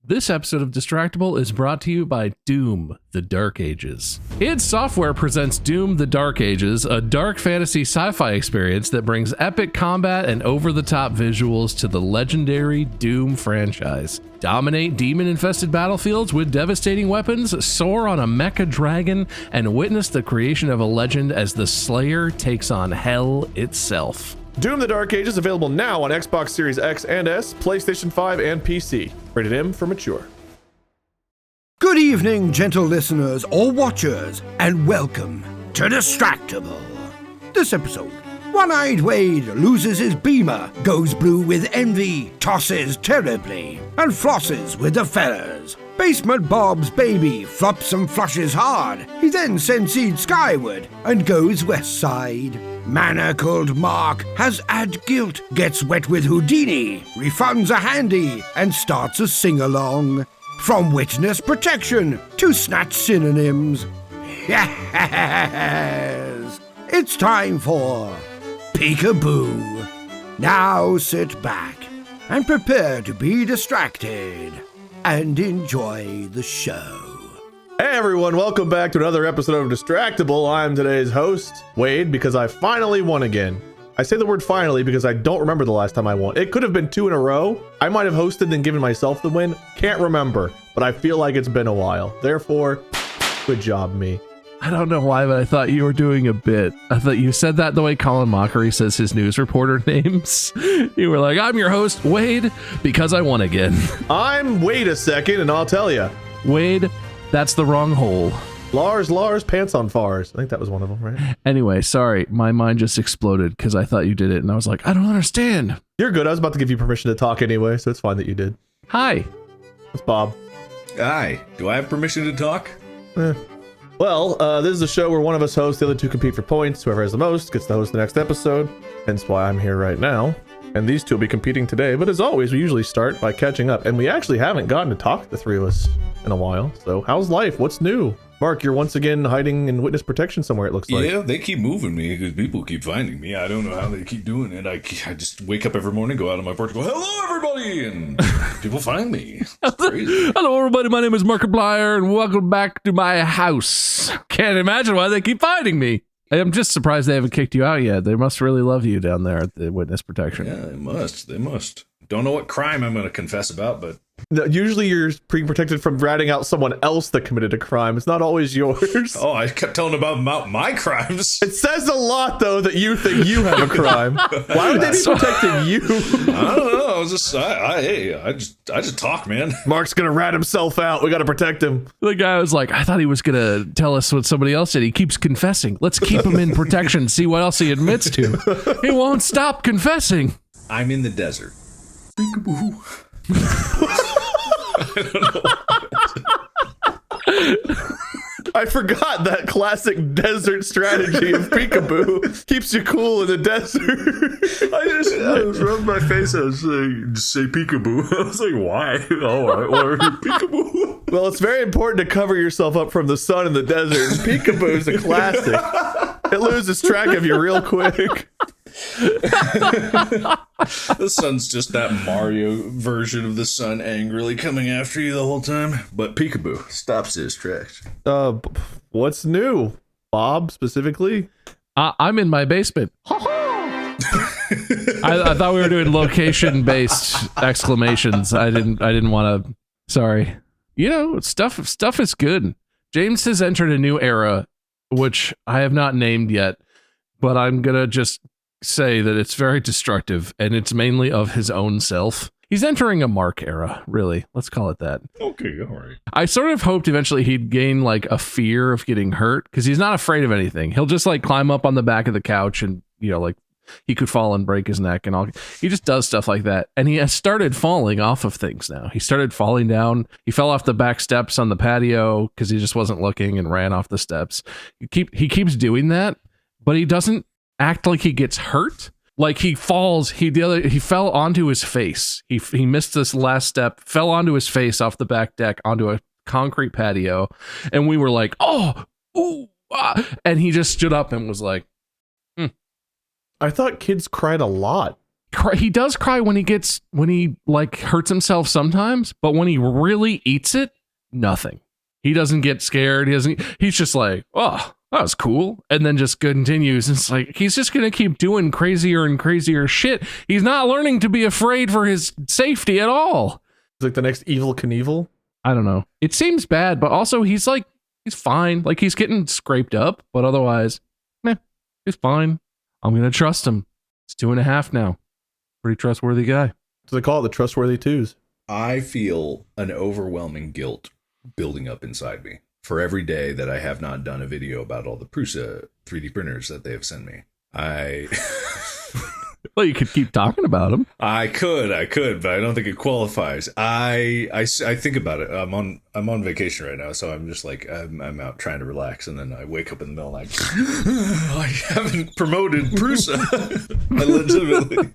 This episode of Distractible is brought to you by Doom, The Dark Ages. id Software presents Doom, The Dark Ages, a dark fantasy sci-fi experience that brings epic combat and over-the-top visuals to the legendary Doom franchise. Dominate demon-infested battlefields with devastating weapons, soar on a mecha dragon, and witness the creation of a legend as the Slayer takes on hell itself. Doom: The Dark Ages available now on Xbox Series X and S, PlayStation 5, and PC. Rated M for mature. Good evening, gentle listeners or watchers, and welcome to Distractible. This episode, One-Eyed Wade loses his beamer, goes blue with envy, tosses terribly, and flosses with the fellas. Basement Bob's baby flops and flushes hard. He then sends seed skyward and goes west side. Manacled Mark has ad guilt, gets wet with Houdini, refunds a handy, and starts a sing-along. From witness protection to snatch synonyms. Yes! It's time for Peekaboo. Now sit back and prepare to be distracted and enjoy the show. Hey everyone, welcome back to another episode of Distractible. I'm today's host, Wade, because I finally won again. I say the word finally because I don't remember the last time I won. It could have been 2 in a row. I might have hosted and given myself the win. Can't remember, but I feel like it's been a while. Therefore, good job, me. I don't know why, but I thought you were doing a bit. I thought you said that the way Colin Mockery says his news reporter names. You were like, I'm your host, Wade, because I won again. I'm Wade a second, and I'll tell you. Wade, that's the wrong hole. Lars, pants on fars. I think that was one of them, right? Anyway, sorry, my mind just exploded because I thought you did it, and I was like, I don't understand. You're good. I was about to give you permission to talk anyway, so it's fine that you did. Hi. It's Bob. Hi. Do I have permission to talk? Well, this is a show where one of us hosts, the other two compete for points. Whoever has the most gets to host the next episode. Hence why I'm here right now. And these two will be competing today. But as always, we usually start by catching up. And we actually haven't gotten to talk to the three of us in a while. So how's life? What's new? Mark, you're once again hiding in witness protection somewhere, it looks like. Yeah, they keep moving me because people keep finding me. I don't know how they keep doing it. I just wake up every morning, go out on my porch, go, hello, everybody, and people find me. It's crazy. Hello, everybody. My name is Markiplier, and welcome back to my house. Can't imagine why they keep finding me. I'm just surprised they haven't kicked you out yet. They must really love you down there at the witness protection. Yeah, they must. Don't know what crime I'm going to confess about, but... No, usually you're being protected from ratting out someone else that committed a crime. It's not always yours. Oh, I kept telling about my crimes. It says a lot, though, that you think you have a crime. Why would they be protecting you? I don't know. I just talk, man. Mark's going to rat himself out. We got to protect him. The guy was like, I thought he was going to tell us what somebody else did. He keeps confessing. Let's keep him in protection, see what else he admits to. He won't stop confessing. I'm in the desert. Peekaboo. I don't know. I forgot that classic desert strategy of Peekaboo keeps you cool in the desert. I was rubbing my face. I was saying, just say Peekaboo. I was like, why? Oh, or Peekaboo. Well, it's very important to cover yourself up from the sun in the desert. And Peekaboo is a classic. It loses track of you real quick. The sun's just that Mario version of the sun angrily coming after you the whole time. But Peekaboo stops his tracks. What's new, Bob, specifically? I'm in my basement. I thought we were doing location-based exclamations. I didn't want to. Sorry. You know, stuff is good. James has entered a new era, which I have not named yet, but I'm gonna just say that it's very destructive, and it's mainly of his own self. He's entering a Mark era, really. Let's call it that. Okay, all right. I sort of hoped eventually he'd gain like a fear of getting hurt, because he's not afraid of anything. He'll just like climb up on the back of the couch and, you know, like he could fall and break his neck and all. He just does stuff like that. And he has started falling off of things now. He started falling down. He fell off the back steps on the patio because he just wasn't looking and ran off the steps. He keeps doing that, but he doesn't act like he gets hurt. Like he falls, he fell onto his face. He missed this last step, fell onto his face off the back deck onto a concrete patio, and we were like, oh, ooh, ah. And he just stood up and was like, I thought kids cried a lot. He does cry when he like hurts himself sometimes, but when he really eats it, nothing. He doesn't get scared. He's just like, oh, that was cool. And then just continues. It's like, he's just going to keep doing crazier and crazier shit. He's not learning to be afraid for his safety at all. It's like the next Evil Knievel. I don't know. It seems bad, but also he's fine. Like he's getting scraped up, but otherwise, he's fine. I'm going to trust him. It's 2.5 now. Pretty trustworthy guy. So they call it the trustworthy twos. I feel an overwhelming guilt building up inside me for every day that I have not done a video about all the Prusa 3D printers that they have sent me. Well, you could keep talking about them. I could, but I don't think it qualifies. I think about it. I'm on vacation right now, so I'm just like I'm out trying to relax, and then I wake up in the middle and I haven't promoted Prusa. I legitimately.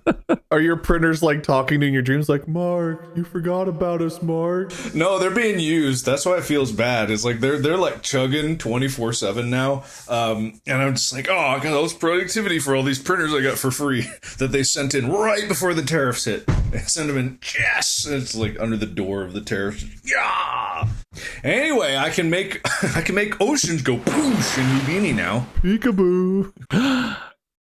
Are your printers like talking to you in your dreams? Like, Mark, you forgot about us, Mark. No, they're being used. That's why it feels bad. It's like they're like chugging 24/7 now, and I'm just like, oh, I got all this productivity for all these printers I got for free that they sent in right before the tariffs hit. They sent them in, yes. It's like under the door of the tariffs. Yeah. Anyway, I can make oceans go poosh in Houdini now. Peekaboo.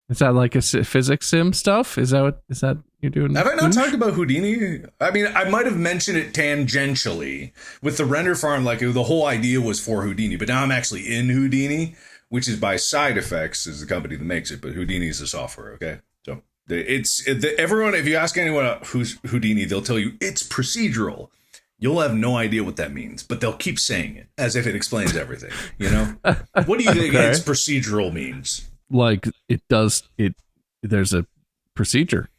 Is that like a physics sim stuff? Is that you're doing? Have I not talked about Houdini? I mean, I might have mentioned it tangentially with the render farm. Like the whole idea was for Houdini, but now I'm actually in Houdini, which is by Side Effects, is the company that makes it, but Houdini is the software. Okay, so everyone. If you ask anyone who's Houdini, they'll tell you it's procedural. You'll have no idea what that means, but they'll keep saying it as if it explains everything. You know, what do you think it's procedural means? Like there's a procedure.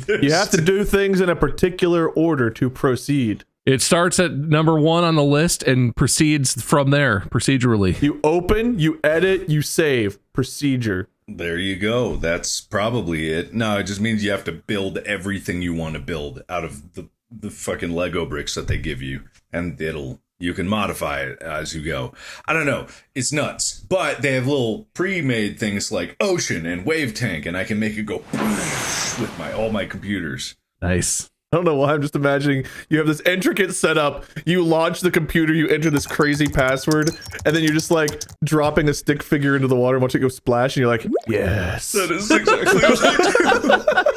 You have to do things in a particular order to proceed. It starts at number 1 on the list and proceeds from there procedurally. You open, you edit, you save. Procedure. There you go. That's probably it. No, it just means you have to build everything you want to build out of the fucking Lego bricks that they give you, and you can modify it as you go. I don't know. It's nuts. But they have little pre-made things like ocean and wave tank, and I can make it go with all my computers. Nice. I don't know why. I'm just imagining you have this intricate setup. You launch the computer, you enter this crazy password, and then you're just like dropping a stick figure into the water and watching it go splash, and you're like, yes. That is exactly what I do.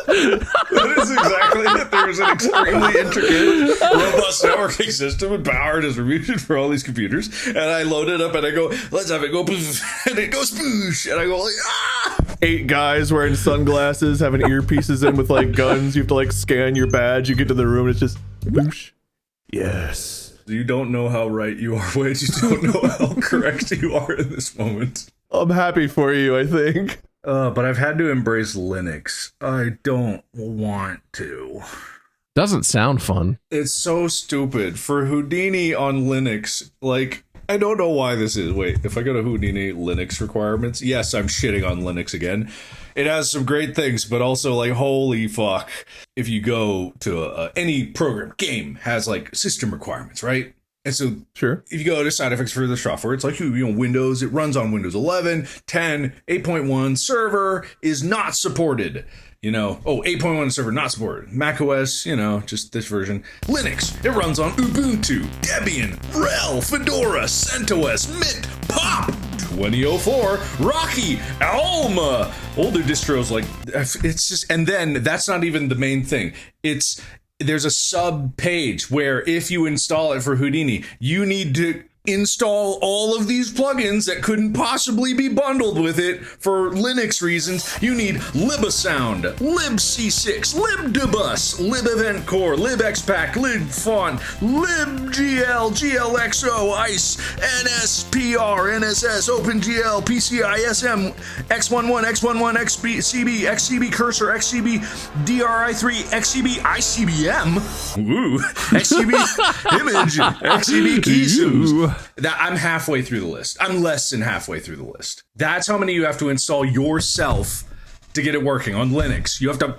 That is exactly it. There's an extremely intricate, robust networking system and power distribution for all these computers. And I load it up and I go, let's have it go, and it goes spoosh. And I go like, ah! 8 guys wearing sunglasses, having earpieces in with like guns. You have to like scan your badge. You get to the room, and it's just boosh. Yes. You don't know how right you are, Wade. You don't know how correct you are in this moment. I'm happy for you, I think. But I've had to embrace Linux. I don't want to. Doesn't sound fun. It's so stupid. For Houdini on Linux, like, I don't know why this is. Wait, if I go to Houdini Linux requirements, yes, I'm shitting on Linux again. It has some great things, but also like, holy fuck. If you go to any program, game has like system requirements, right? And so sure, if you go to Side Effects for the software, it's like, Windows, it runs on Windows 11, 10, 8.1, server is not supported. 8.1 server not supported. Mac OS, just this version. Linux, it runs on Ubuntu, Debian, RHEL, Fedora, CentOS, Mint, Pop, 2004, Rocky, Alma. Older distros like, it's just, and then that's not even the main thing. There's a sub page where if you install it for Houdini, you need to install all of these plugins that couldn't possibly be bundled with it for Linux reasons. You need libasound, libc6, libdebus, libeventcore, libxpack, libfont, libgl, glxo, ice, nspr, nss, opengl, pcism, x11, x11, xcb, xcb cursor, xcb dri3, xcb icbm, woo, xcb image, xcb keysums. I'm halfway through the list. I'm less than halfway through the list. That's how many you have to install yourself to get it working on Linux. You have to.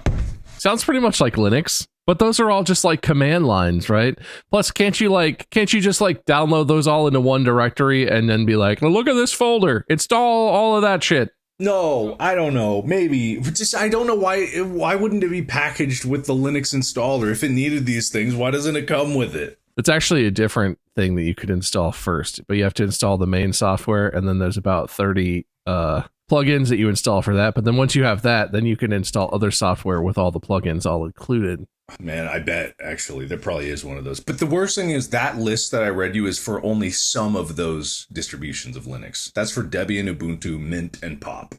Sounds pretty much like Linux, but those are all just like command lines, right? Plus, can't you just download those all into one directory and then be like, look at this folder, install all of that shit, No, I don't know. Maybe. Just I don't know why wouldn't it be packaged with the Linux installer if it needed these things? Why doesn't it come with it? It's actually a different thing that you could install first, but you have to install the main software, and then there's about 30 plugins that you install for that. But then once you have that, then you can install other software with all the plugins all included. Man, I bet actually there probably is one of those. But the worst thing is that list that I read you is for only some of those distributions of Linux. That's for Debian, Ubuntu, Mint, and Pop.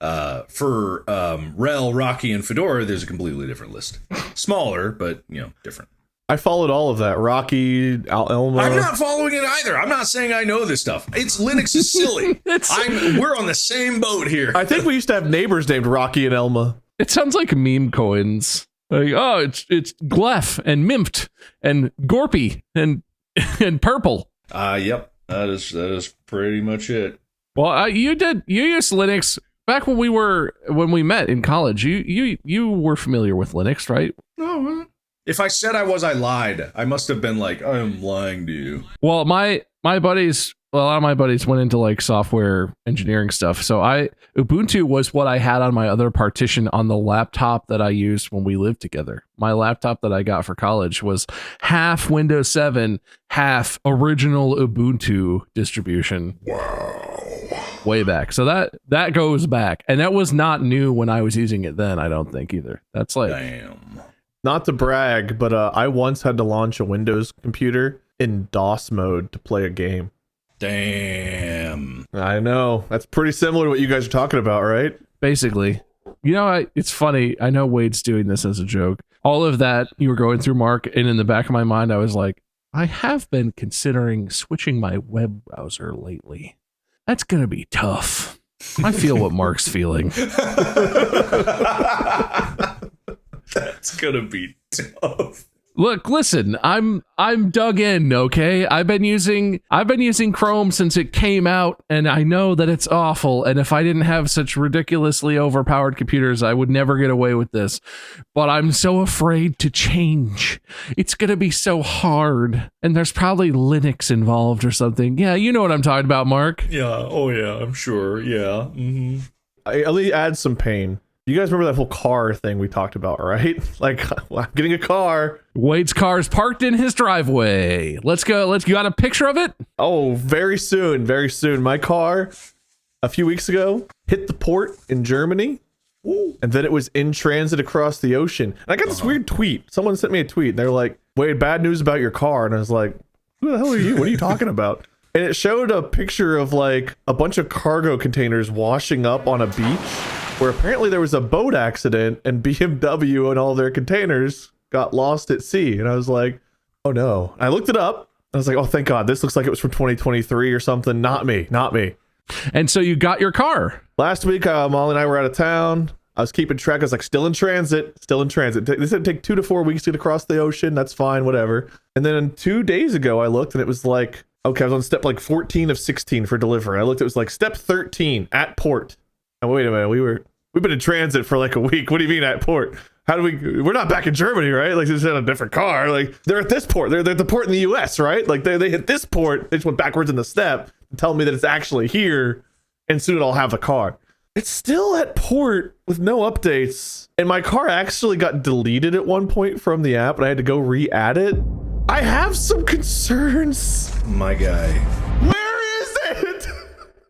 For RHEL, Rocky, and Fedora, there's a completely different list. Smaller, but different. I followed all of that. Rocky, Elma. I'm not following it either. I'm not saying I know this stuff. It's Linux is silly. We're on the same boat here. I think we used to have neighbors named Rocky and Elma. It sounds like meme coins. Like, oh, it's Gleph and Mimped and Gorpy and Purple. Yep. That is pretty much it. Well, you used Linux back when we met in college. You were familiar with Linux, right? No. If I said I was, I lied. I must have been like, I am lying to you. Well, my buddies, a lot of my buddies went into like software engineering stuff. So Ubuntu was what I had on my other partition on the laptop that I used when we lived together. My laptop that I got for college was half Windows 7, half original Ubuntu distribution. Wow. Way back. So that goes back. And that was not new when I was using it then, I don't think either. That's like... Damn. Not to brag, but I once had to launch a Windows computer in DOS mode to play a game. Damn. I know. That's pretty similar to what you guys are talking about, right? Basically. It's funny. I know Wade's doing this as a joke. All of that you were going through, Mark, and in the back of my mind, I was like, I have been considering switching my web browser lately. That's going to be tough. I feel what Mark's feeling. That's gonna be tough. Look, listen, I'm dug in, okay? I've been using Chrome since it came out, and I know that it's awful, and if I didn't have such ridiculously overpowered computers, I would never get away with this. But I'm so afraid to change. It's gonna be so hard, and there's probably Linux involved or something. Yeah, you know what I'm talking about, Mark. Yeah, oh yeah, I'm sure, yeah. Mm-hmm. I at least add some pain. You guys remember that whole car thing we talked about, right? Like, well, I'm getting a car. Wade's car is parked in his driveway. Let's go. You got a picture of it? Oh, very soon. Very soon. My car, a few weeks ago, hit the port in Germany. Ooh. And then it was in transit across the ocean. And I got this weird tweet. Someone sent me a tweet. And they're like, Wade, bad news about your car. And I was like, who the hell are you? What are you talking about? And it showed a picture of like a bunch of cargo containers washing up on a beach, where apparently there was a boat accident and BMW and all their containers got lost at sea. And I was like, oh no. I looked it up. I was like, oh, thank God. This looks like it was from 2023 or something. Not me. And so you got your car. Last week, Molly and I were out of town. I was keeping track. I was like, still in transit. They said it'd take 2 to 4 weeks to get across the ocean. That's fine, whatever. And then 2 days ago, I looked and it was like, okay, I was on step like 14 of 16 for delivery. I looked, it was like step 13 at port. And wait a minute, we've been in transit for like a week. What do you mean at port? We're not back in Germany, right? Like, this is in a different car. Like, they're at this port. They're at the port in the US, right? Like, they hit this port. They just went backwards in the step and tell me that it's actually here. And soon I'll have the car. It's still at port with no updates. And my car actually got deleted at one point from the app, and I had to go re-add it. I have some concerns. My guy. Where is it?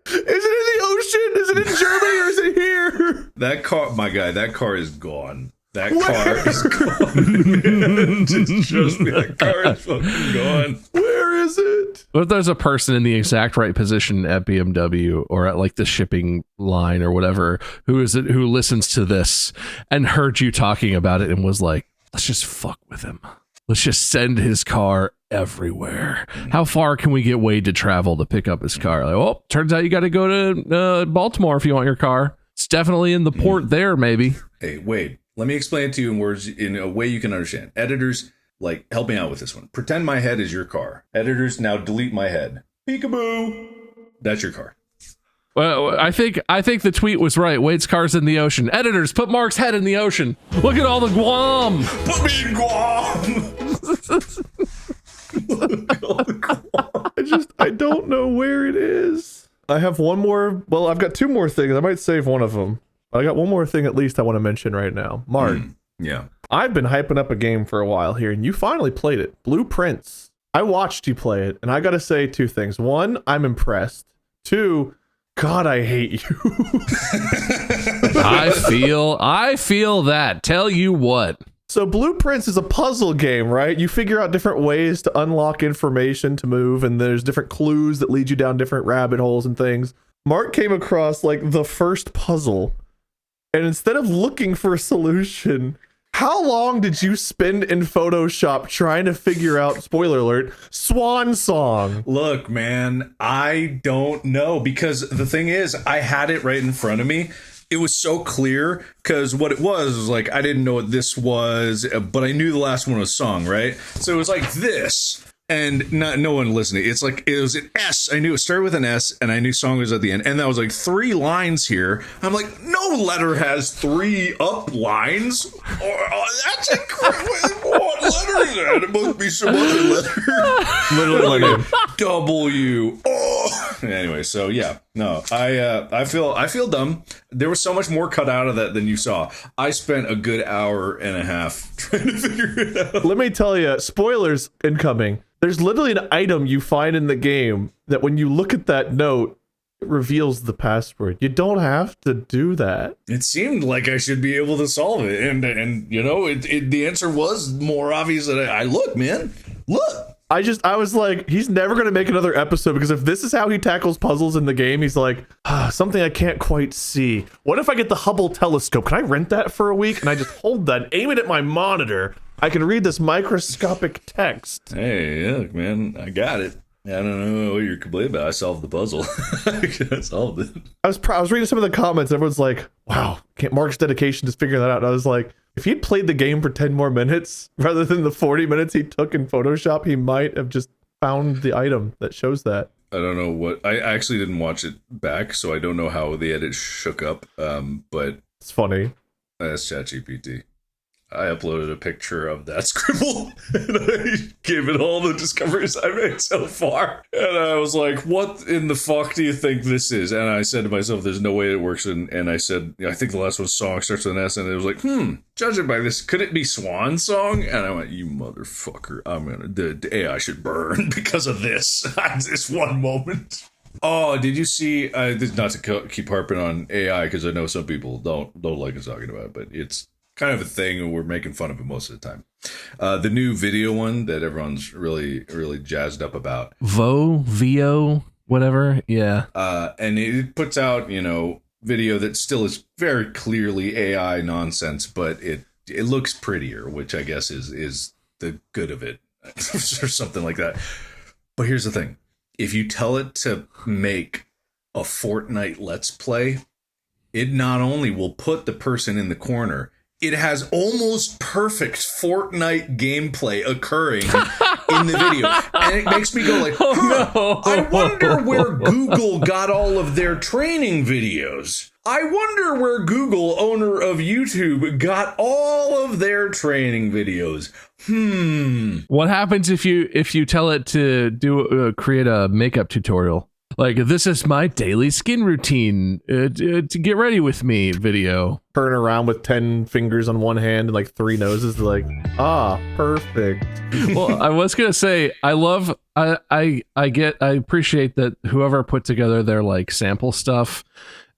Is it in the ocean? Is it in Germany or is it here? That car, my guy, that car is gone. That car is gone. Just me, that car is fucking gone. Where is it? What if there's a person in the exact right position at BMW or at like the shipping line or whatever who listens to this and heard you talking about it and was like, let's just fuck with him. Let's just send his car everywhere. How far can we get Wade to travel to pick up his car? Like, well, turns out you got to go to Baltimore if you want your car. It's definitely in the port there, maybe. Hey, Wade, let me explain it to you in words in a way you can understand. Editors, like, help me out with this one. Pretend my head is your car. Editors, now delete my head. Peekaboo. That's your car. Well, I think the tweet was right. Wade's car's in the ocean. Editors, put Mark's head in the ocean. Look at all the Guam. Put me in Guam. I don't know where it is. I have one more. Well, I've got two more things. I might save one of them. But I got one more thing at least I want to mention right now. Mark. Yeah. I've been hyping up a game for a while here, and you finally played it. Blueprints. I watched you play it, and I gotta say two things. One, I'm impressed. Two, God, I hate you. I feel that. Tell you what. So Blueprints is a puzzle game, right? You figure out different ways to unlock information to move, and there's different clues that lead you down different rabbit holes and things. Mark came across like the first puzzle, and instead of looking for a solution, how long did you spend in Photoshop trying to figure out, spoiler alert, Swan Song? Look, man, I don't know, because the thing is, I had it right in front of me. It was so clear, because what it was like, I didn't know what this was, but I knew the last one was song, right? So it was like this, and no one listening. It's like, it was an S. I knew it started with an S, and I knew song was at the end. And that was like 3 lines here. I'm like, no letter has 3 up lines. That's incredible. What letter is that? It must be some other letter. Literally my name. W. Oh. Anyway, so yeah, no, I feel dumb. There was so much more cut out of that than you saw. I spent a good hour and a half trying to figure it out. Let me tell you, spoilers incoming. There's literally an item you find in the game that when you look at that note, it reveals the password. You don't have to do that. It seemed like I should be able to solve it, and you know, the answer was more obvious than I look, man. Look. I was like, he's never going to make another episode, because if this is how he tackles puzzles in the game, he's like, something I can't quite see. What if I get the Hubble telescope? Can I rent that for a week? And I just hold that, aim it at my monitor. I can read this microscopic text. Hey, look, man, I got it. I don't know what you're complaining about. I solved the puzzle. I solved it. I was reading some of the comments. Everyone's like, wow, Mark's dedication to figuring that out. And I was like, if he'd played the game for 10 more minutes rather than the 40 minutes he took in Photoshop, he might have just found the item that shows that. I don't know what. I actually didn't watch it back, so I don't know how the edit shook up. But it's funny. That's ChatGPT. I uploaded a picture of that scribble, and I gave it all the discoveries I made so far. And I was like, what in the fuck do you think this is? And I said to myself, there's no way it works. And I said, I think the last one, song, starts with an S. And it was like, judging by this, could it be Swan Song? And I went, you motherfucker, the AI should burn because of this. This one moment. Oh, did you see, not to keep harping on AI, because I know some people don't like us talking about it, but it's kind of a thing, and we're making fun of it most of the time. The new video one that everyone's really, really jazzed up about. VO, whatever. Yeah. And it puts out, video that still is very clearly AI nonsense, but it looks prettier, which I guess is the good of it, or something like that. But here's the thing. If you tell it to make a Fortnite Let's Play, it not only will put the person in the corner, it has almost perfect Fortnite gameplay occurring in the video. And it makes me go like, I wonder where Google got all of their training videos. I wonder where Google, owner of YouTube, got all of their training videos. What happens if you tell it to create a makeup tutorial? Like, this is my daily skin routine to get ready with me video. Turn around with 10 fingers on one hand and like 3 noses, like, perfect. Well, I was gonna say, I appreciate that whoever put together their like sample stuff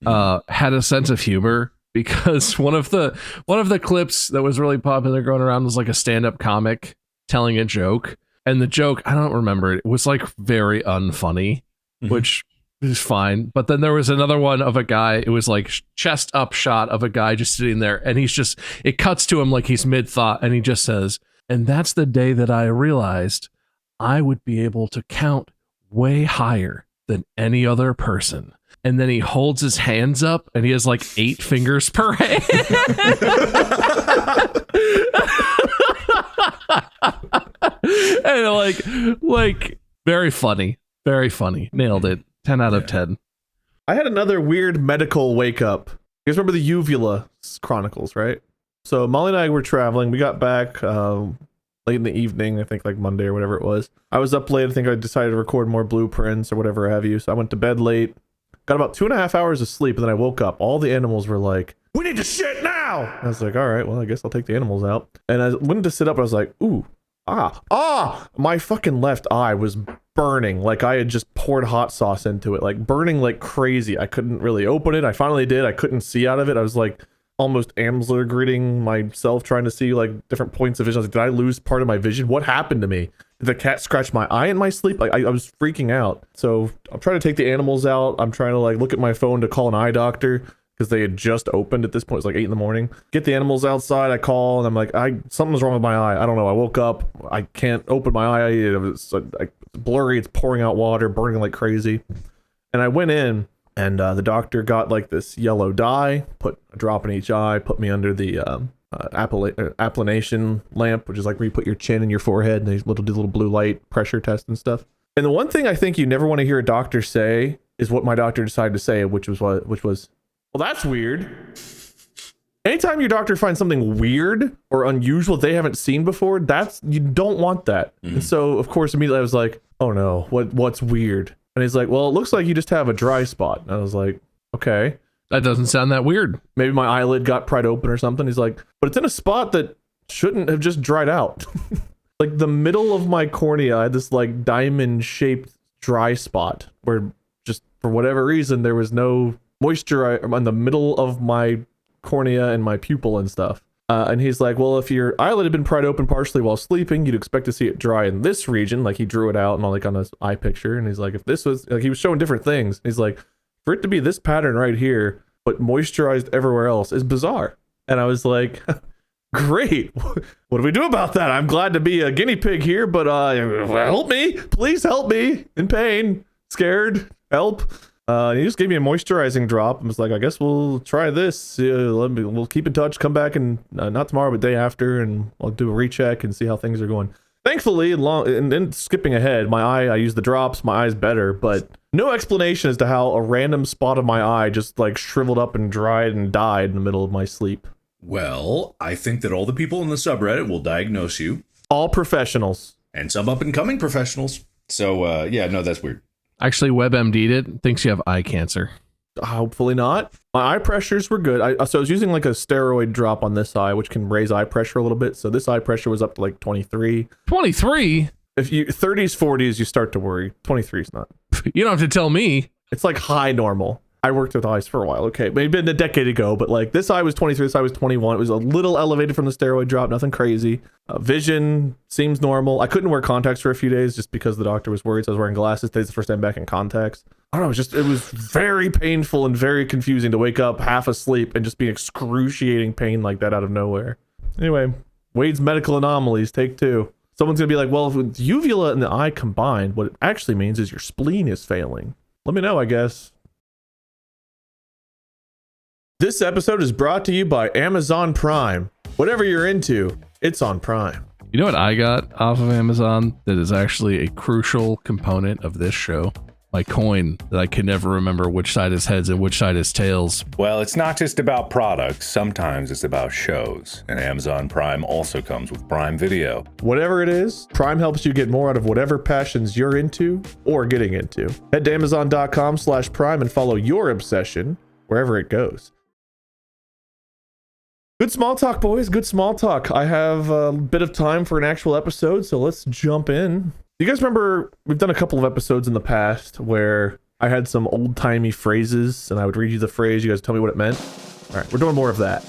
had a sense of humor, because one of the clips that was really popular going around was like a stand-up comic telling a joke, and the joke, I don't remember it, was like very unfunny. Which is fine. But then there was another one of a guy, it was like chest up shot of a guy just sitting there, and it cuts to him like he's mid-thought, and he just says, and that's the day that I realized I would be able to count way higher than any other person. And then he holds his hands up, and he has like 8 fingers per hand. And like very funny. Very funny. Nailed it. 10 out of 10. I had another weird medical wake up. You guys remember the Uvula Chronicles, right? So Molly and I were traveling. We got back late in the evening, I think like Monday or whatever it was. I was up late. I think I decided to record more blueprints or whatever have you. So I went to bed late. Got about 2.5 hours of sleep, and then I woke up. All the animals were like, "We need to shit now!" And I was like, all right, well, I guess I'll take the animals out. And I went to sit up, and I was like, ooh, my fucking left eye was burning like I had just poured hot sauce into it, like burning like crazy. I couldn't really open it. I finally did. I couldn't see out of it. I was like almost Amsler gritting myself, trying to see like different points of vision. I was like, did I lose part of my vision? What happened to me? Did the cat scratch my eye in my sleep? Like I was freaking out. So I'm trying to take the animals out. I'm trying to like look at my phone to call an eye doctor because they had just opened at this point. It's like 8 in the morning. Get the animals outside. I call and I'm like, something's wrong with my eye. I don't know. I woke up. I can't open my eye. It was blurry. It's pouring out water, burning like crazy. And I went in and the doctor got like this yellow dye, put a drop in each eye, put me under the applanation lamp, which is like where you put your chin in your forehead and they do little blue light pressure test and stuff. And the one thing I think you never want to hear a doctor say is what my doctor decided to say, which was, well, that's weird. Anytime your doctor finds something weird or unusual they haven't seen before, you don't want that. And so of course immediately I was like, oh no, what's weird? And he's like, well, it looks like you just have a dry spot. And I was like, okay. That doesn't sound that weird. Maybe my eyelid got pried open or something. He's like, but it's in a spot that shouldn't have just dried out. Like the middle of my cornea, I had this like diamond shaped dry spot where just for whatever reason, there was no moisture on the middle of my cornea and my pupil and stuff. And he's like, well, if your eyelid had been pried open partially while sleeping, you'd expect to see it dry in this region. Like he drew it out and all like on his eye picture. And he's like, if this was like, he was showing different things. He's like, for it to be this pattern right here, but moisturized everywhere else is bizarre. And I was like, great. What do we do about that? I'm glad to be a guinea pig here, but help me. Please help me. In pain. Scared. Help. He just gave me a moisturizing drop and was like, I guess we'll try this. We'll keep in touch. Come back and not tomorrow, but day after, and I'll do a recheck and see how things are going. Thankfully, and then skipping ahead, I used the drops. My eye's better, but no explanation as to how a random spot of my eye just like shriveled up and dried and died in the middle of my sleep. Well, I think that all the people in the subreddit will diagnose you. All professionals. And some up-and-coming professionals. So, yeah, no, that's weird. Actually, WebMD'd it. Thinks you have eye cancer. Hopefully not. My eye pressures were good. So I was using like a steroid drop on this eye, which can raise eye pressure a little bit. So this eye pressure was up to like 23. 23? If you 30s, 40s, you start to worry. 23 is not. You don't have to tell me. It's like high normal. I worked with eyes for a while. Okay, maybe a decade ago, but like this eye was 23, this eye was 21. It was a little elevated from the steroid drop, nothing crazy. Vision seems normal. I couldn't wear contacts for a few days just because the doctor was worried. So I was wearing glasses. Today's the first time back in contacts. I don't know. It was very painful and very confusing to wake up half asleep and just be excruciating pain like that out of nowhere. Anyway, Wade's medical anomalies, take 2. Someone's gonna be like, well, if uvula and the eye combined, what it actually means is your spleen is failing. Let me know, I guess. This episode is brought to you by Amazon Prime. Whatever you're into, it's on Prime. You know what I got off of Amazon that is actually a crucial component of this show? My coin that I can never remember which side is heads and which side is tails. Well, it's not just about products. Sometimes it's about shows. And Amazon Prime also comes with Prime Video. Whatever it is, Prime helps you get more out of whatever passions you're into or getting into. Head to Amazon.com/Prime and follow your obsession wherever it goes. Good small talk, boys. Good small talk. I have a bit of time for an actual episode, so let's jump in. You guys remember we've done a couple of episodes in the past where I had some old-timey phrases and I would read you the phrase, you guys tell me what it meant? All right, we're doing more of that.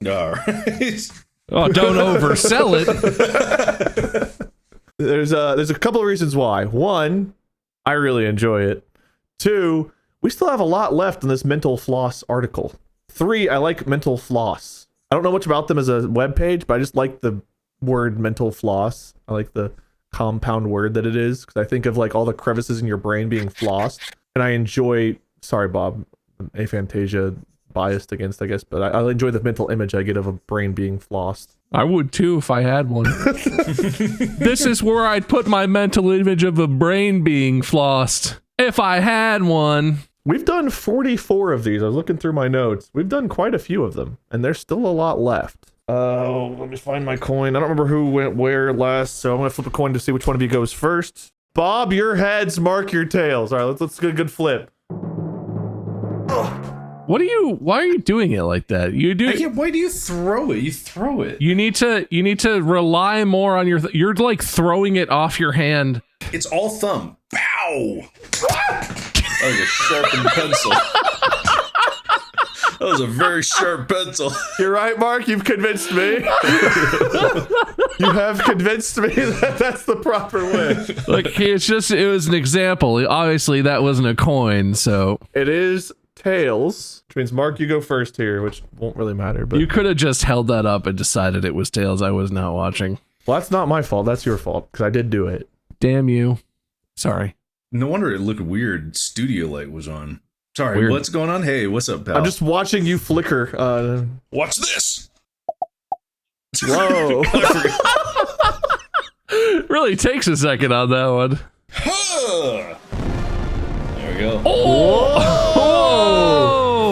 All right. Oh, don't oversell it. There's a couple of reasons why. 1, I really enjoy it. 2, we still have a lot left in this mental floss article. 3, I like mental floss. I don't know much about them as a web page, but I just like the word mental floss. I like the compound word that it is, because I think of like all the crevices in your brain being flossed, and I enjoy, sorry Bob, aphantasia biased against, I guess, but I enjoy the mental image I get of a brain being flossed. I would too if I had one. This is where I'd put my mental image of a brain being flossed if I had one. We've done 44 of these. I was looking through my notes. We've done quite a few of them, and there's still a lot left. Let me find my coin. I don't remember who went where last, so I'm gonna flip a coin to see which one of you goes first. Bob, your heads, Mark, your tails. All right, let's get a good flip. Why are you doing it like that? Why do you throw it? You throw it. You need to rely more on you're like throwing it off your hand. It's all thumb. Pow! That was a sharpened pencil. That was a very sharp pencil. You're right, Mark. You've convinced me. You have convinced me that that's the proper way. Like, it was an example. Obviously, that wasn't a coin, so. It is tails, which means, Mark, you go first here, which won't really matter. But you could have just held that up and decided it was tails. I was not watching. Well, that's not my fault. That's your fault, because I did do it. Damn you. Sorry. No wonder it looked weird. Studio light was on. Sorry, Weird. What's going on? Hey, what's up, pal? I'm just watching you flicker. Watch this. Whoa. Really takes a second on that one. Huh. There we go. Oh!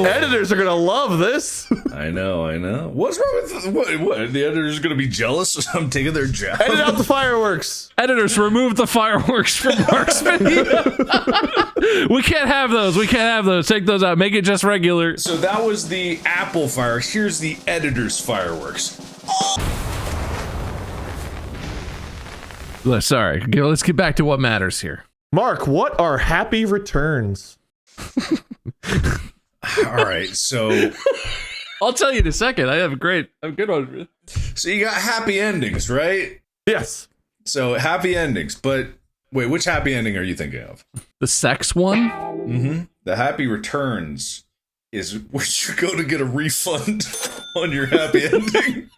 Editors are going to love this. I know. What's wrong with what? The editor's going to be jealous I'm taking their job? Edit out the fireworks. Editors, remove the fireworks from Mark's video. We can't have those. Take those out. Make it just regular. So that was the Apple fireworks. Here's the editor's fireworks. Sorry. Let's get back to what matters here. Mark, what are happy returns? All right, so I'll tell you in a second. I have a good one. so you got happy endings, right? Yes. So happy endings, but wait, which happy ending are you thinking of? The sex one? Mm-hmm. The happy returns is where you go to get a refund on your happy ending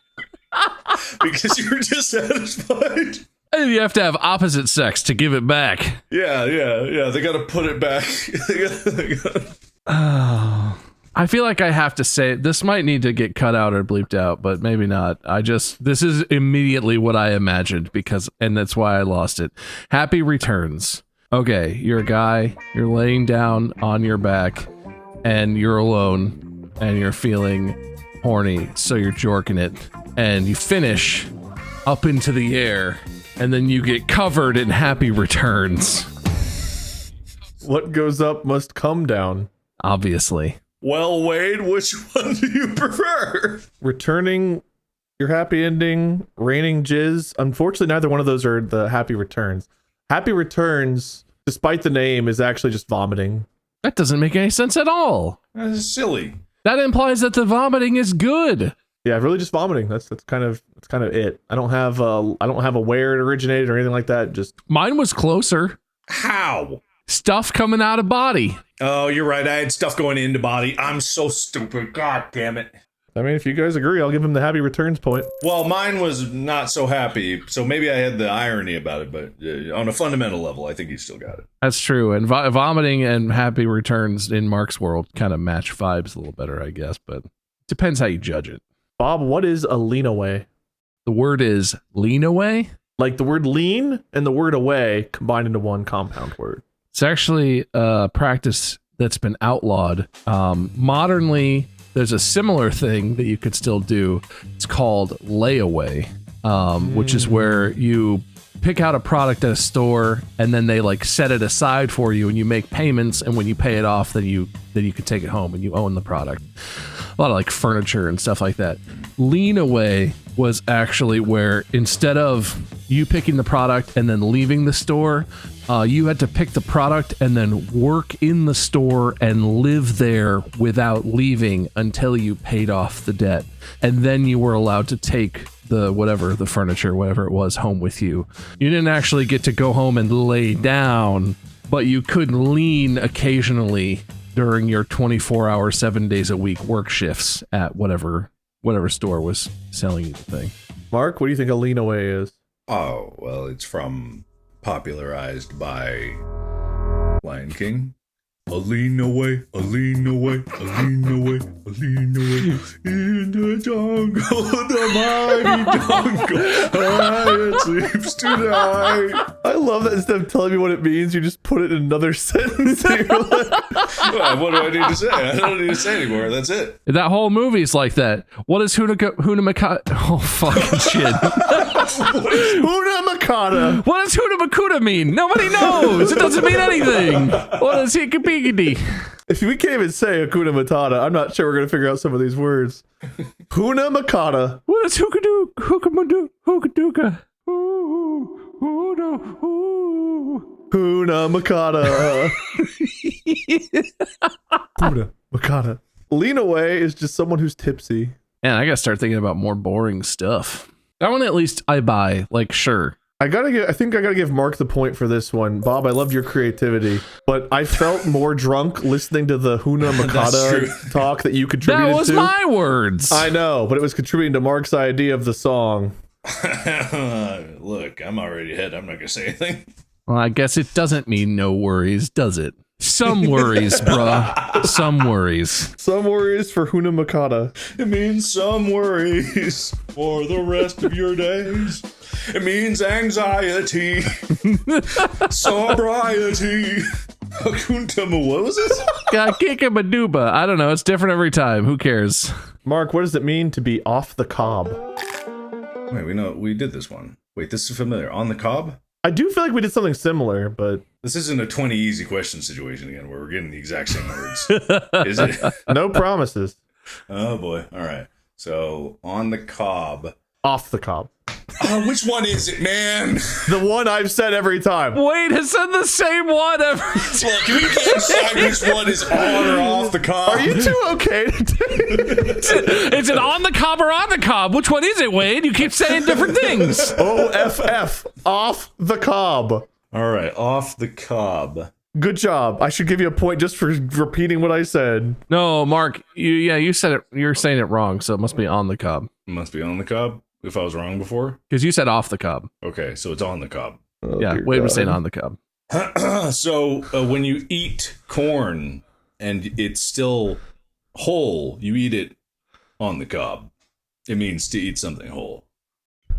because you were dissatisfied. And you have to have opposite sex to give it back. Yeah. They got to put it back. they gotta... Oh, I feel like I have to say this might need to get cut out or bleeped out, but maybe not. This is immediately what I imagined and that's why I lost it. Happy returns. Okay, you're a guy, you're laying down on your back and you're alone and you're feeling horny, so you're jorking it and you finish up into the air and then you get covered in happy returns. What goes up must come down. Obviously. Well, Wade, which one do you prefer? Returning your happy ending, raining jizz. Unfortunately, neither one of those are the happy returns. Happy returns, despite the name, is actually just vomiting. That doesn't make any sense at all. That's silly. That implies that the vomiting is good. Yeah, really just vomiting. That's kind of it. I don't have a where it originated or anything like that. Just mine was closer. How? Stuff coming out of body. Oh, you're right. I had stuff going into body. I'm so stupid. God damn it. I mean, if you guys agree, I'll give him the happy returns point. Well, mine was not so happy, so maybe I had the irony about it, but on a fundamental level, I think he still got it. That's true. And vomiting and happy returns in Mark's world kind of match vibes a little better, I guess, but depends how you judge it. Bob, what is a lean away? The word is lean away? Like the word lean and the word away combined into one compound word. It's actually a practice that's been outlawed. Modernly, there's a similar thing that you could still do. It's called layaway, which is where you pick out a product at a store and then they like set it aside for you and you make payments, and when you pay it off, then you can take it home and you own the product. A lot of like furniture and stuff like that. Lean away was actually where instead of you picking the product and then leaving the store, you had to pick the product and then work in the store and live there without leaving until you paid off the debt. And then you were allowed to take the furniture, whatever it was, home with you. You didn't actually get to go home and lay down, but you could lean occasionally during your 24-hour, 7 days a week work shifts at whatever store was selling you the thing. Mark, what do you think a lean away is? Oh, well, it's popularized by Lion King. A lean away, a lean away, a lean away, a lean away, in the jungle, the mighty jungle, it sleeps tonight. I love that instead of telling me what it means, you just put it in another sentence. And you're like, Well, what do I need to say? I don't need to say anymore. That's it. That whole movie's like that. What is Huna Makata? Oh, fucking shit. Huna Makata. What does Huna Makuta mean? Nobody knows. It doesn't mean anything. What is Hikapikidi? If we can't even say Hakuna Matata, I'm not sure we're gonna figure out some of these words. Huna Makata. What is hookadoo? Hookaduka. Ooh, no. Ooh. Huna Makata. Huna Makata. Lean away is just someone who's tipsy. Man, I gotta start thinking about more boring stuff. That one at least I buy. Like, sure. I think I gotta give Mark the point for this one. Bob, I loved your creativity, but I felt more drunk listening to the Huna Makata talk that you contributed to. That was my words. I know, but it was contributing to Mark's idea of the song. Look, I'm already ahead. I'm not gonna say anything. Well, I guess it doesn't mean no worries, does it? Some worries, bruh. Some worries. Some worries for Huna Makata. It means some worries for the rest of your days. It means anxiety, sobriety. What was this? Kikabaduba. I don't know. It's different every time. Who cares? Mark, what does it mean to be off the cob? Wait, we did this one. Wait, this is familiar. On the cob? I do feel like we did something similar, but... This isn't a 20 easy question situation again, where we're getting the exact same words. Is it? No promises. Oh, boy. All right. So, on the cob. Off the cob. Which one is it, man? The one I've said every time. Wade has said the same one every time. Look, you can't decide which one is on or off the cob. Are you two okay? Is it on the cob or on the cob? Which one is it, Wade? You keep saying different things. OFF. Off the cob. All right, off the cob. Good job. I should give you a point just for repeating what I said. No, Mark, you said it. You're saying it wrong, so it must be on the cob. It must be on the cob, if I was wrong before. Because you said off the cob. Okay, so it's on the cob. Oh, yeah, Wade was saying on the cob. So when you eat corn and it's still whole, you eat it on the cob. It means to eat something whole.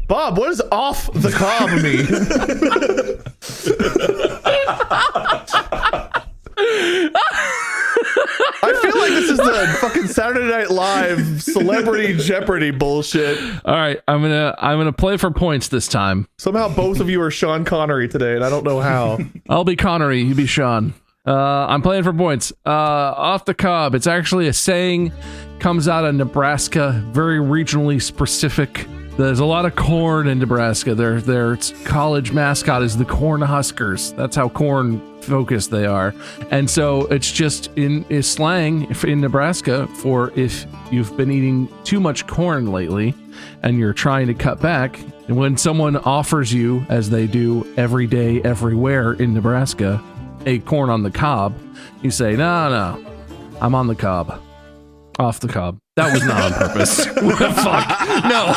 Bob, what does off the cob mean? I feel like this is the fucking Saturday Night Live Celebrity Jeopardy bullshit. All right, I'm gonna play for points this time. Somehow both of you are Sean Connery today, and I don't know how. I'll be Connery, you be Sean. I'm playing for points. Off the cob. It's actually a saying, comes out of Nebraska, very regionally specific. There's a lot of corn in Nebraska. Their college mascot is the Cornhuskers. That's how corn focused they are. And so it's just is slang in Nebraska for if you've been eating too much corn lately and you're trying to cut back. And when someone offers you, as they do every day, everywhere in Nebraska, a corn on the cob, you say, no, I'm on the cob. Off the cob. That was not on purpose. Fuck. No.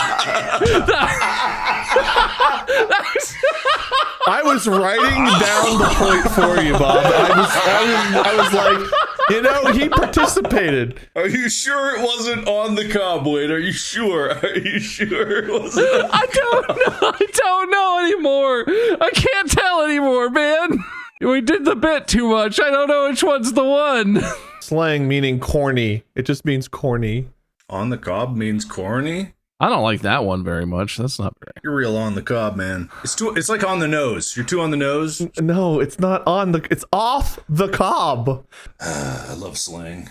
I was writing down the point for you, Bob. I was like, he participated. Are you sure it wasn't on the cob, Wade? Are you sure? Are you sure it wasn't? I don't know anymore. I can't tell anymore, man. We did the bit too much. I don't know which one's the one. Slang meaning corny. It just means corny. On the cob means corny? I don't like that one very much. That's not very. You're real on the cob, man. It's like on the nose. You're too on the nose. No, it's not on the. It's off the cob. I love slang.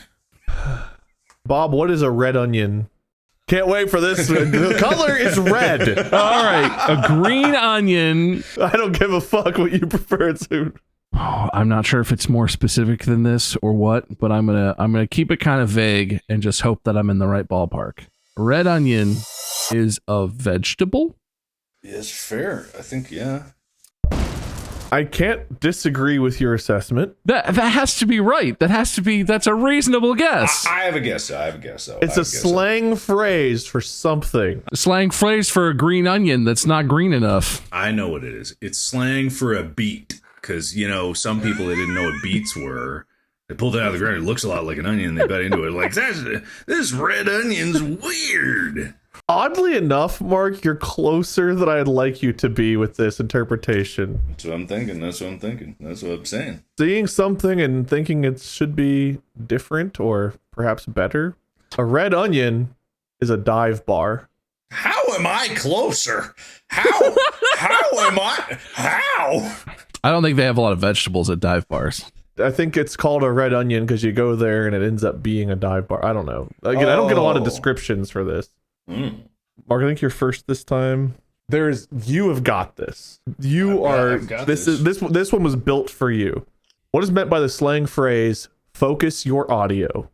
Bob, what is a red onion? Can't wait for this. The color is red. All right, a green onion. I don't give a fuck what you prefer to. Oh, I'm not sure if it's more specific than this or what, but I'm gonna keep it kind of vague and just hope that I'm in the right ballpark. Red onion is a vegetable? Yes, fair. I think, yeah. I can't disagree with your assessment. That has to be right. That's a reasonable guess. I have a guess. Though. It's a slang phrase for something. A slang phrase for a green onion that's not green enough. I know what it is. It's slang for a beet. Because, some people, they didn't know what beets were. They pulled it out of the ground. It looks a lot like an onion. They bit into it. Like, this red onion's weird. Oddly enough, Mark, you're closer than I'd like you to be with this interpretation. That's what I'm thinking. That's what I'm saying. Seeing something and thinking it should be different or perhaps better. A red onion is a dive bar. How am I closer? How? How am I? How? I don't think they have a lot of vegetables at dive bars. I think it's called a red onion because you go there and it ends up being a dive bar. I don't know. Again, I don't get a lot of descriptions for this. Mark, I think you're first this time. You have got this. This one was built for you. What is meant by the slang phrase "focus your audio"?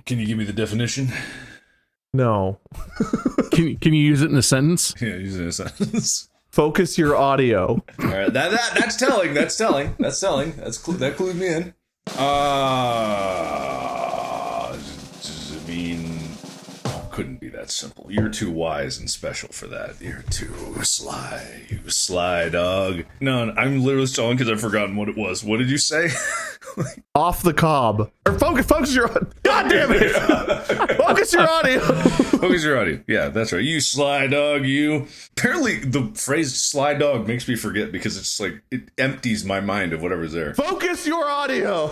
Can you give me the definition? No. Can you use it in a sentence? Yeah, use it in a sentence. Focus your audio. All right, that's telling. That clues me in. Does it mean? Couldn't be that simple. You're too wise and special for that. You're too sly. You sly dog. No, I'm literally stalling because I've forgotten what it was. What did you say? Off the cob. Or focus your. God damn it! Focus your audio. Focus your audio. Yeah, that's right. You sly dog. You. Apparently, the phrase "sly dog" makes me forget because it's like it empties my mind of whatever's there. Focus your audio.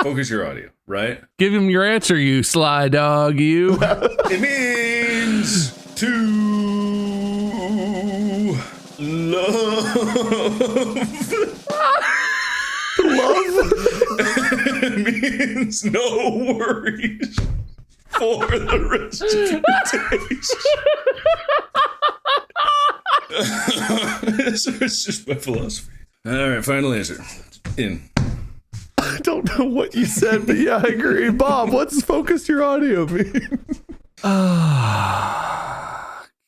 Focus your audio, right? Give him your answer, you sly dog, you. It means to love. It means no worries for the rest of your days. It's just my philosophy. All right, final answer. In. I don't know what you said, but yeah, I agree. Bob, what's focus your audio mean?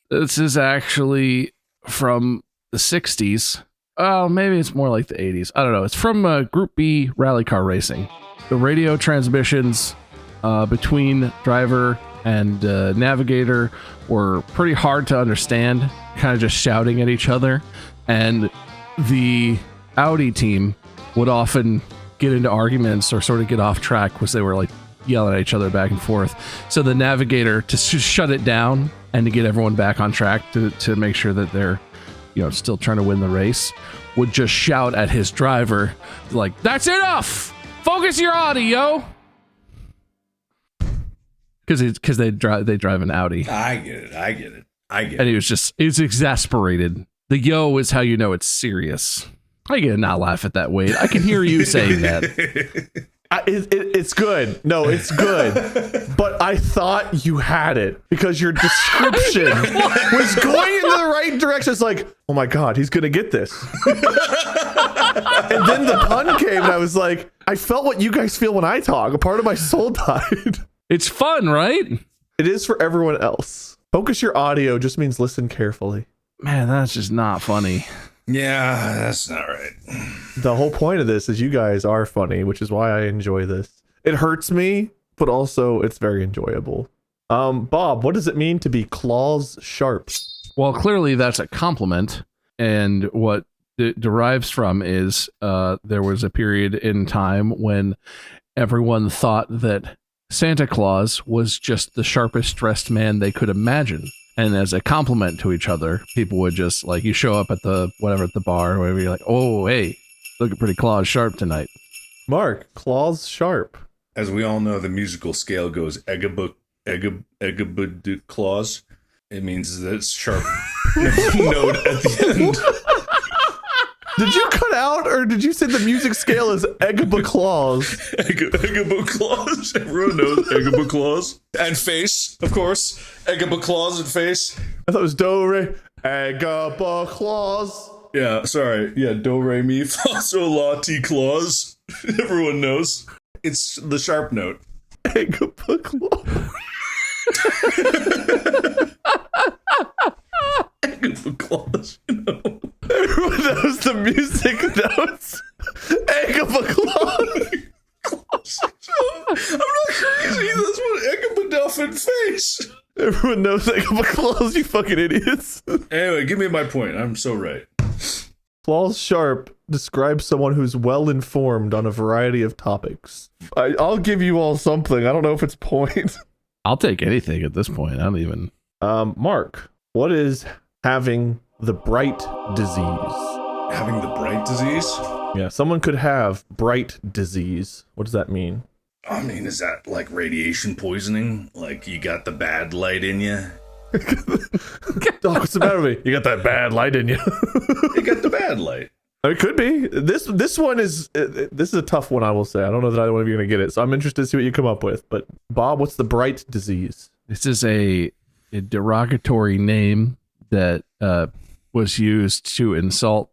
This is actually from the 60s. Oh, maybe it's more like the 80s. I don't know. It's from Group B rally car racing. The radio transmissions between driver and navigator were pretty hard to understand, kind of just shouting at each other. And the Audi team would often get into arguments or sort of get off track because they were like yelling at each other back and forth. So the navigator, to shut it down and to get everyone back on track to make sure that they're, still trying to win the race, would just shout at his driver like, "That's enough! Focus your audio!" Because they drive an Audi. I get it. And he was exasperated. The yo is how you know it's serious. I can not laugh at that, Wade. I can hear you saying that. It's good. No, it's good. But I thought you had it because your description was going in the right direction. It's like, oh my God, he's going to get this. And then the pun came and I was like, I felt what you guys feel when I talk. A part of my soul died. It's fun, right? It is for everyone else. Focus your audio just means listen carefully. Man, that's just not funny. Yeah, that's not right. The whole point of this is you guys are funny, which is why I enjoy this. It hurts me, but also it's very enjoyable. Bob, what does it mean to be claws sharp? Well, clearly that's a compliment. And what it derives from is there was a period in time when everyone thought that Santa Claus was just the sharpest dressed man they could imagine. And as a compliment to each other, people would just like, you show up at the bar or whatever, you're like, "Oh, hey, looking pretty claws sharp tonight." Mark, claws sharp. As we all know, the musical scale goes egaboo claws. It means that it's sharp note at the end. Did you cut out, or did you say the music scale is Egaba claws? Egaba claws. Everyone knows Egaba claws. And face, of course. Egaba claws and face. I thought it was do re Egaba claws. Yeah, sorry. Yeah, do re mi fa sol la ti claws. Everyone knows. It's the sharp note. Egaba claws. Egaba claws, Everyone knows the music notes. Egaba claws. I'm not crazy. That's what Egaba dolphin face. Everyone knows Egaba claws, you fucking idiots. Anyway, give me my point. I'm so right. Claws sharp describes someone who's well informed on a variety of topics. I'll give you all something. I don't know if it's point. I'll take anything at this point. I don't even. Mark, what is having the bright disease? Having the bright disease? Yeah, someone could have bright disease. What does that mean? I mean, is that like radiation poisoning? Like you got the bad light in you? Doc, what's the matter with me? You got that bad light in you. You got the bad light. It could be. This one is a tough one, I will say. I don't know that either one of you are going to get it, so I'm interested to see what you come up with. But Bob, what's the Bright disease? This is a derogatory name that was used to insult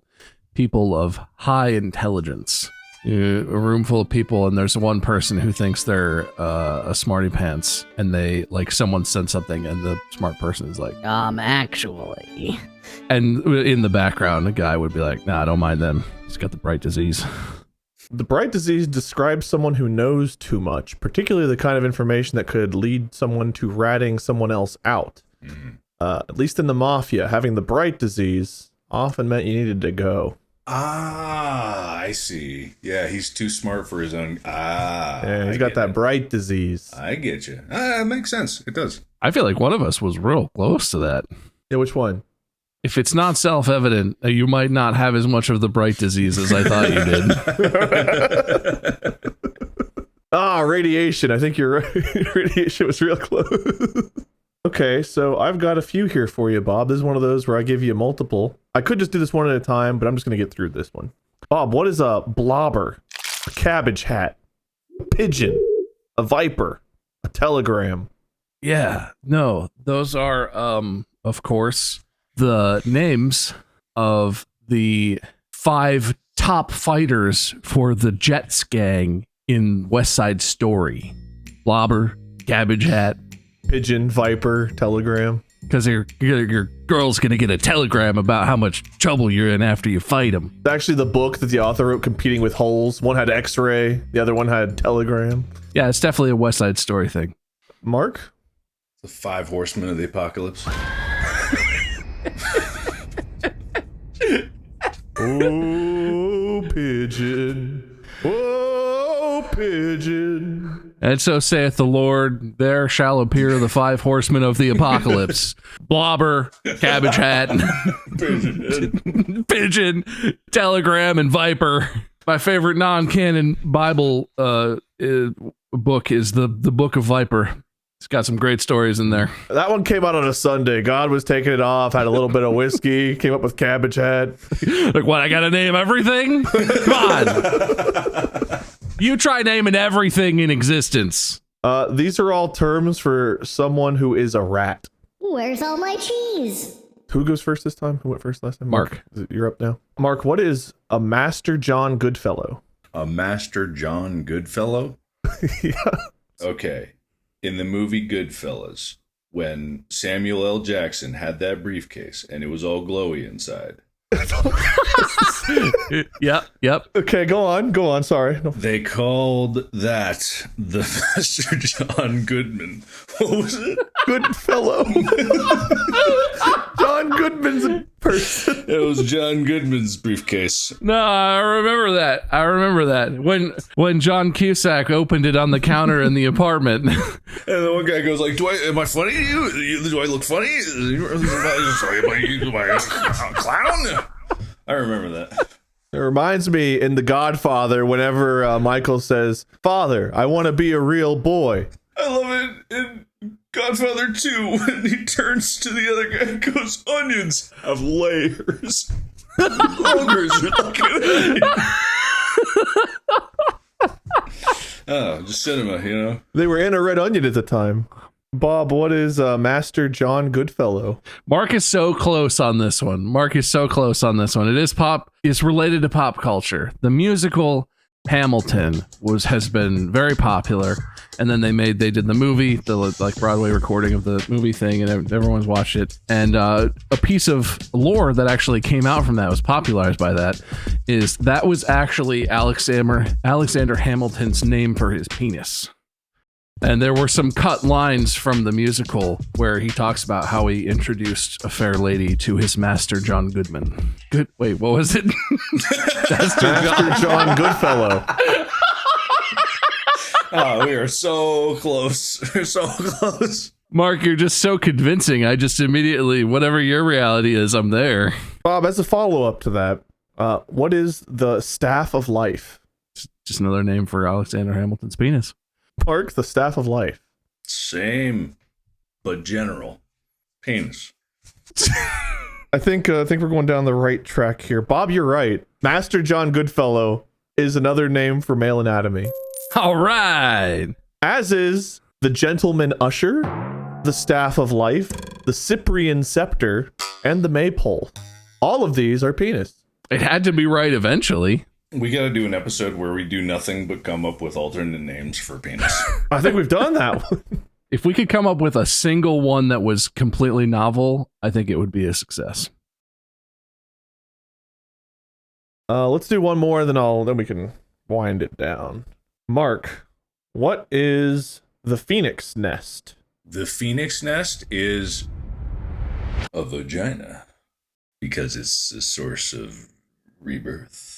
people of high intelligence. A room full of people, and there's one person who thinks they're a smarty pants, and they like someone said something, and the smart person is like, actually. And in the background, a guy would be like, "Nah, don't mind them. He's got the Bright disease." The Bright disease describes someone who knows too much, particularly the kind of information that could lead someone to ratting someone else out. At least in the mafia, having the Bright disease often meant you needed to go. Ah, I see. Yeah, he's too smart for his own. Yeah, he's got that Bright disease. I get you. It makes sense. It does. I feel like one of us was real close to that. Yeah, which one? If it's not self-evident, you might not have as much of the Bright disease as I thought you did. Radiation. I think you're right. Radiation was real close. Okay, so I've got a few here for you, Bob. This is one of those where I give you multiple. I could just do this one at a time, but I'm just going to get through this one. Bob, what is a blobber, a cabbage hat, a pigeon, a viper, a telegram? Yeah, no, those are, of course, the names of the 5 top fighters for the Jets gang in West Side Story. Blobber, cabbage hat, pigeon, viper, telegram. Because your girl's going to get a telegram about how much trouble you're in after you fight him. It's actually the book that the author wrote competing with Holes. One had X-ray, the other one had telegram. Yeah, it's definitely a West Side Story thing. Mark? The 5 horsemen of the apocalypse. Oh, pigeon. Oh, pigeon. And so saith the Lord, there shall appear the 5 horsemen of the apocalypse. Blobber, cabbage hat, pigeon, telegram, and viper. My favorite non-canon Bible book is the Book of Viper. It's got some great stories in there. That one came out on a Sunday. God was taking it off, had a little bit of whiskey, came up with cabbage hat. Like, what, I gotta name everything? Come on. You try naming everything in existence. These are all terms for someone who is a rat. Where's all my cheese? Who goes first this time? Who went first last time? Mark. You're up now. Mark, what is a Master John Goodfellow? A Master John Goodfellow? Yeah. Okay. In the movie Goodfellas, when Samuel L. Jackson had that briefcase and it was all glowy inside. Yep. Okay, go on. Sorry. No. They called that the Master John Goodman. What was it? Goodfellow. John Goodman's a person. It was John Goodman's briefcase. No, I remember that. When John Cusack opened it on the counter in the apartment. And the one guy goes like, am I funny to you? Do I look funny? Am I a clown? I remember that. It reminds me in The Godfather whenever Michael says, "Father, I want to be a real boy." I love it in Godfather 2 when he turns to the other guy and goes, "Onions have layers." Ogres are looking Oh, just cinema, you know? They were in a Red Onion at the time. Bob, what is Master John Goodfellow? Mark is so close on this one. It is pop. It's related to pop culture. The musical Hamilton has been very popular, and then they did the movie, the like Broadway recording of the movie thing, and everyone's watched it. And a piece of lore that actually came out from that was popularized by that was actually Alexander Hamilton's name for his penis. And there were some cut lines from the musical where he talks about how he introduced a fair lady to his master, John Goodman. Wait, what was it? Master John Goodfellow. Oh, we are so close. We're so close. Mark, you're just so convincing. I just immediately, whatever your reality is, I'm there. Bob, as a follow-up to that, what is the Staff of Life? Just another name for Alexander Hamilton's penis. Mark, the Staff of Life. Same, but general. Penis. I think we're going down the right track here. Bob, you're right. Master John Goodfellow is another name for male anatomy. All right. As is the Gentleman Usher, the Staff of Life, the Cyprian Scepter, and the Maypole. All of these are penis. It had to be right eventually. We got to do an episode where we do nothing but come up with alternate names for penis. I think we've done that one. If we could come up with a single one that was completely novel, I think it would be a success. Let's do one more, then we can wind it down. Mark, what is the phoenix nest? The phoenix nest is a vagina because it's the source of rebirth.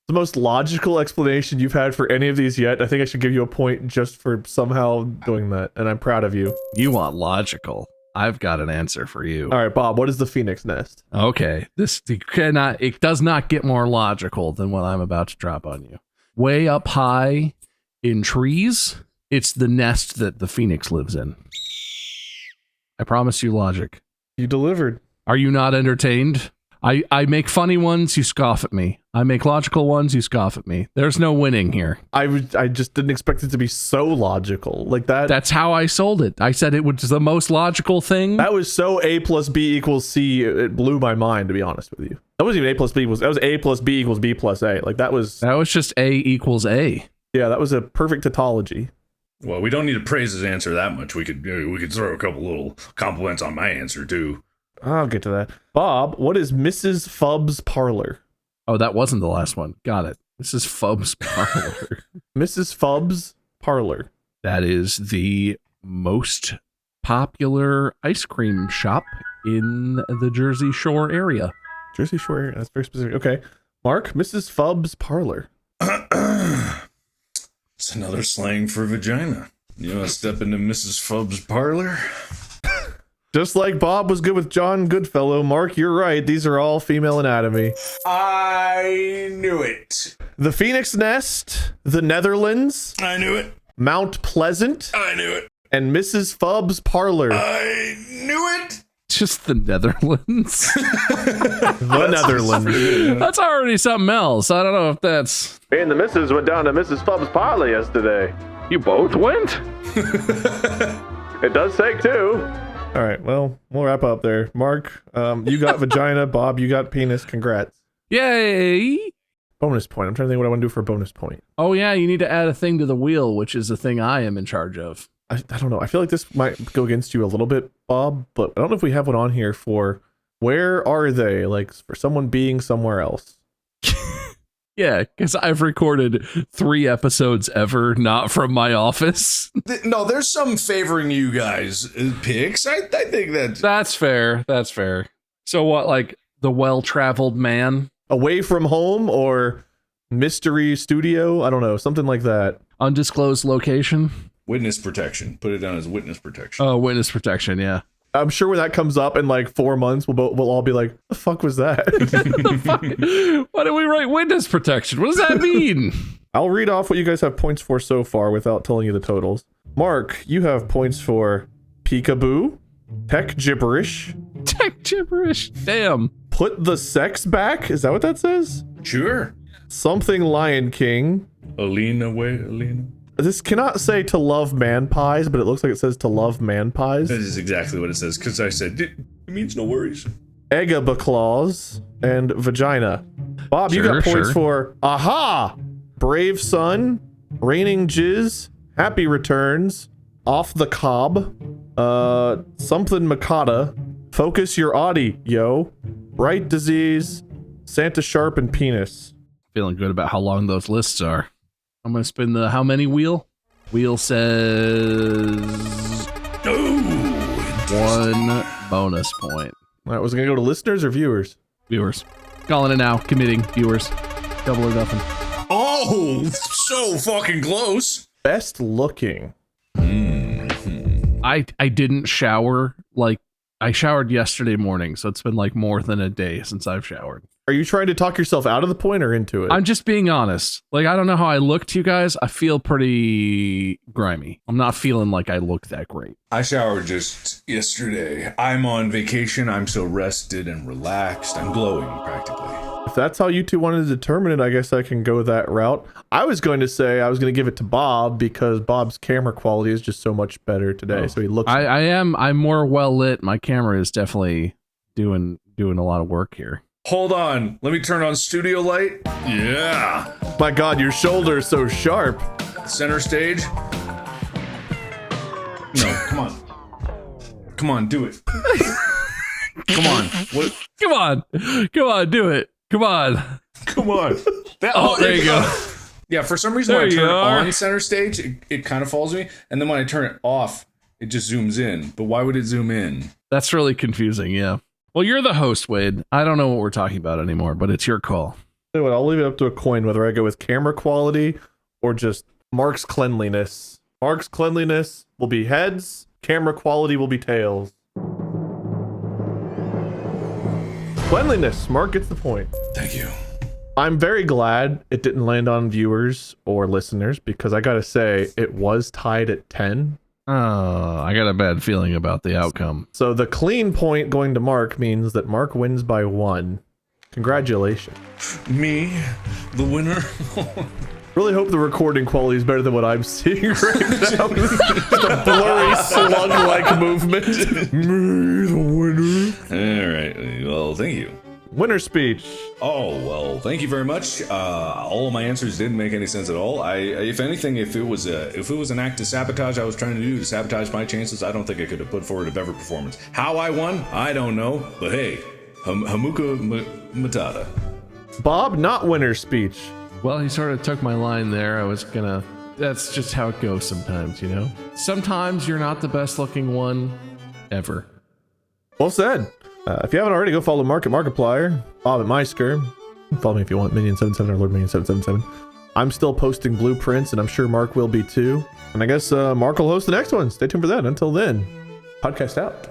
The most logical explanation you've had for any of these yet. I think I should give you a point just for somehow doing that, and I'm proud of you. You want logical. I've got an answer for you. All right, Bob, what is the phoenix nest? Okay, it does not get more logical than what I'm about to drop on you. Way up high in trees, it's the nest that the phoenix lives in. I promise you logic. You delivered. Are you not entertained? I make funny ones, you scoff at me. I make logical ones, you scoff at me. There's no winning here. I just didn't expect it to be so logical like that. That's how I sold it. I said it was the most logical thing. That was so A plus B equals C. It blew my mind, to be honest with you. That wasn't even A plus B. That was A plus B equals B plus A. Like that was just A equals A. Yeah, that was a perfect tautology. Well, we don't need to praise his answer that much. We could throw a couple little compliments on my answer too. I'll get to that. Bob, what is Mrs. Fubb's parlor? Oh, that wasn't the last one. Got it. Mrs. Fubb's parlor. Mrs. Fubb's parlor. That is the most popular ice cream shop in the Jersey Shore area. Jersey Shore area. That's very specific. Okay. Mark, Mrs. Fubb's parlor. It's another slang for vagina. You want to step into Mrs. Fubb's parlor? Just like Bob was good with John Goodfellow, Mark, you're right. These are all female anatomy. I knew it. The Phoenix Nest, the Netherlands. I knew it. Mount Pleasant. I knew it. And Mrs. Fubb's parlor. I knew it. Just the Netherlands. The Netherlands. That's already something else. I don't know if that's... Me and the missus went down to Mrs. Fubb's parlor yesterday. You both went? It does take two. All right, well, we'll wrap up there. Mark, you got vagina. Bob, you got penis. Congrats. Yay! Bonus point. I'm trying to think what I want to do for a bonus point. Oh, yeah, you need to add a thing to the wheel, which is the thing I am in charge of. I don't know. I feel like this might go against you a little bit, Bob, but I don't know if we have one on here for where are they? Like for someone being somewhere else. Yeah, because I've recorded 3 episodes ever, not from my office. No, there's some favoring you guys picks. I think That's fair. That's fair. So what, like the well-traveled man? Away from home or mystery studio? I don't know. Something like that. Undisclosed location? witness protection. Put it down as witness protection. Oh, witness protection, yeah. I'm sure when that comes up in like 4 months, we'll all be like, the fuck was that? Why did we write witness protection? What does that mean? I'll read off what you guys have points for so far without telling you the totals. Mark, you have points for Peekaboo, tech gibberish. Tech gibberish. Damn. Put the sex back. Is that what that says? Sure. Something Lion King. Alina way, Alina. This cannot say to love man pies, but it looks like it says to love man pies. That is exactly what it says, because I said, it means no worries. Eggabaklaws and vagina. Bob, you got points for aha, brave son, raining jizz, happy returns, off the cob, something makata, focus your Audi, yo, bright disease, Santa sharp and penis. Feeling good about how long those lists are. I'm gonna spin the how many wheel? Wheel says 1 bonus point. All right, was it gonna go to listeners or viewers? Viewers. Calling it now. Committing. Viewers. Double or nothing. Oh, so fucking close. Best looking. I didn't shower. Like, I showered yesterday morning, so it's been like more than a day since I've showered. Are you trying to talk yourself out of the point or into it? I'm just being honest. Like, I don't know how I look to you guys. I feel pretty grimy. I'm not feeling like I look that great. I showered just yesterday. I'm on vacation. I'm so rested and relaxed. I'm glowing practically. If that's how you two wanted to determine it, I guess I can go that route. I was going to say I was going to give it to Bob because Bob's camera quality is just so much better today. So he looks. I'm more well lit. My camera is definitely doing a lot of work here. Hold on. Let me turn on studio light. Yeah. My God, your shoulder is so sharp. Center stage. No, come on. Come on, do it. Come on. What? Come on, do it. Come on. Come on. There you go. Yeah, for some reason There when I you turn it are. on center stage, it kind of follows me. And then when I turn it off, it just zooms in. But why would it zoom in? That's really confusing. Yeah. Well, you're the host, Wade. I don't know what we're talking about anymore, but it's your call. You know what, I'll leave it up to a coin whether I go with camera quality or just Mark's cleanliness. Mark's cleanliness will be heads. Camera quality will be tails. Cleanliness. Mark gets the point. Thank you. I'm very glad it didn't land on viewers or listeners because I gotta say it was tied at 10. Oh, I got a bad feeling about the outcome. So the clean point going to Mark means that Mark wins by 1. Congratulations. Me, the winner. Really hope the recording quality is better than what I'm seeing right now. Just a blurry slug-like movement. Me, the winner. All right. Well, thank you. Winner speech. Oh, well, thank you very much. All of my answers didn't make any sense at all. If anything, if it was an act of sabotage I was trying to do to sabotage my chances, I don't think I could have put forward a better performance. How I won, I don't know. But hey, Hamuka Matata. Bob, not winner speech. Well, he sort of took my line there. That's just how it goes sometimes, you know? Sometimes you're not the best looking one ever. Well said. If you haven't already, go follow Mark at Markiplier, Bob at Meisker. Follow me if you want, Minion77 or Lord Minion777. I'm still posting blueprints, and I'm sure Mark will be too. And I guess Mark will host the next one. Stay tuned for that. Until then, podcast out.